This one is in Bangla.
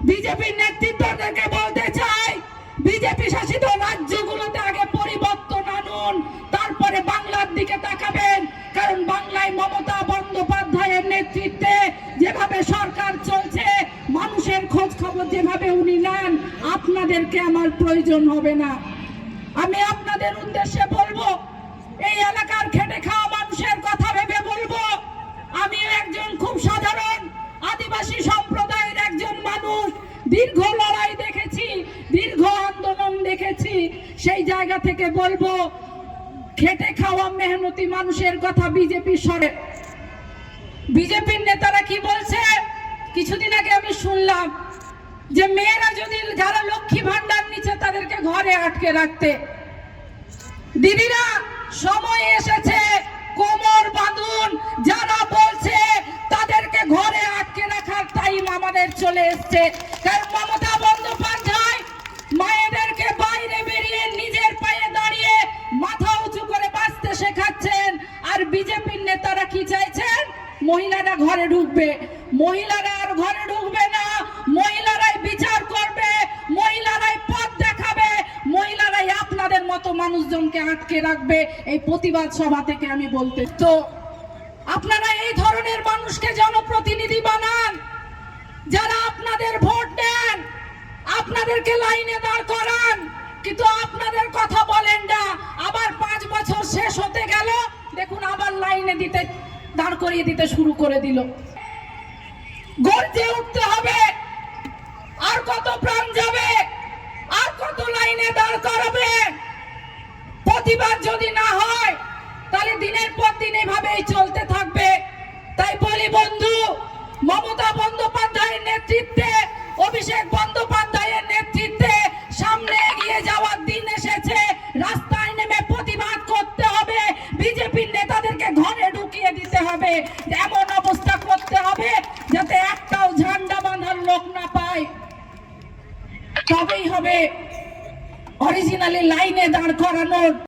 বিজেপির নেতৃত্বদেরকে বলতে চাই, বিজেপি শাসিত রাজ্যগুলোতে আগে পরিবর্তন আনুন, তারপরে বাংলার দিকে তাকাবেন। কারণ বাংলায় মমতা বন্দ্যোপাধ্যায়ের নেতৃত্বে যেভাবে সরকার চলছে, মানুষের খোঁজ খবর যেভাবে উনি নেন, আপনাদেরকে আমার প্রয়োজন হবে না। আমি আপনাদের উদ্দেশ্যে বলবো, এই এলাকার খেটে খাওয়া মানুষের কথা ভেবে বলবো, আমিও একজন খুব সাধারণ আদিবাসী সম্প্রদায়ের একজন মানুষ। দীর্ঘ লড়াই দেখেছি, দীর্ঘ আন্দোলন দেখেছি। সেই জায়গা থেকে বলবো, খেটে খাওয়া মেহনতি মানুষের কথা বিজেপি সরে। বিজেপির নেতারা কি বলছে, কিছুদিন আগে আমি শুনলাম যে মেয়েরা যদি যারা লক্ষ্মী ভান্ডার নিচে তাদেরকে ঘরে আটকে রাখতে। দিদিরা, সময় এসেছে, কোমর বাঁধুন। যারা বলছে তাদেরকে ঘরে আটকে রাখার টাইম আমাদের চলে এসছে। কারণ মমতা বন্দ্যোপাধ্যায় মায়েদেরকে বাইরে বেরিয়ে নিজের পায়ে দাঁড়িয়ে মাথা উঁচু করে বাঁচতে শেখাচ্ছেন। আর বিজেপির নেতারা কি চাইছেন, মহিলারা ঘরে ঢুকবে। মহিলারা আর ঘরে ঢুকবে না, মহিলারাই বিচার করবে, মহিলারাই পথ দেখাবে, মহিলারাই আপনাদের মতো মানুষজনকে আটকে রাখবে। এই প্রতিবাদ সভা থেকে আমি বলতে, তো আপনারা এই ধরনের মানুষকে জনপ্রতিনিধি বানান, যারা আপনাদের ভোট দেন, আপনাদেরকে লাইনে দাঁড় করান, কিন্তু আপনাদের কথা বলেন না। আবার 5 বছর শেষ হতে গেল, দেখুন আবার লাইনে দিতে দাঁড় করিয়ে দিতে শুরু করে দিল। গর্জে উঠতে হবে, আর কত প্রাণ যাবে, আর কত লাইনে দাঁড় করাবে। প্রতিবাদ যদি না হয়, তাহলে দিনের পর দিন এভাবেই চলতে থাকবে। তাই বলি বন্ধু, মমতা বন্দ্যোপাধ্যায়ের নেতৃত্বে, অভিষেক বন্দ্যোপাধ্যায়ের নেতৃত্বে সামনে এগিয়ে যাওয়ার দিন এসেছে। রাস্তায় নেমে প্রতিবাদ করতে হবে, বিজেপির নেতাদেরকে ঘরে ঢুকিয়ে দিতে হবে, এমন অবস্থা করতে হবে যাতে একটাও ঝান্ডা বাঁধার লোক না পায়। তবেই হবে অরিজিনালি লাইনে দাঁড় করানোর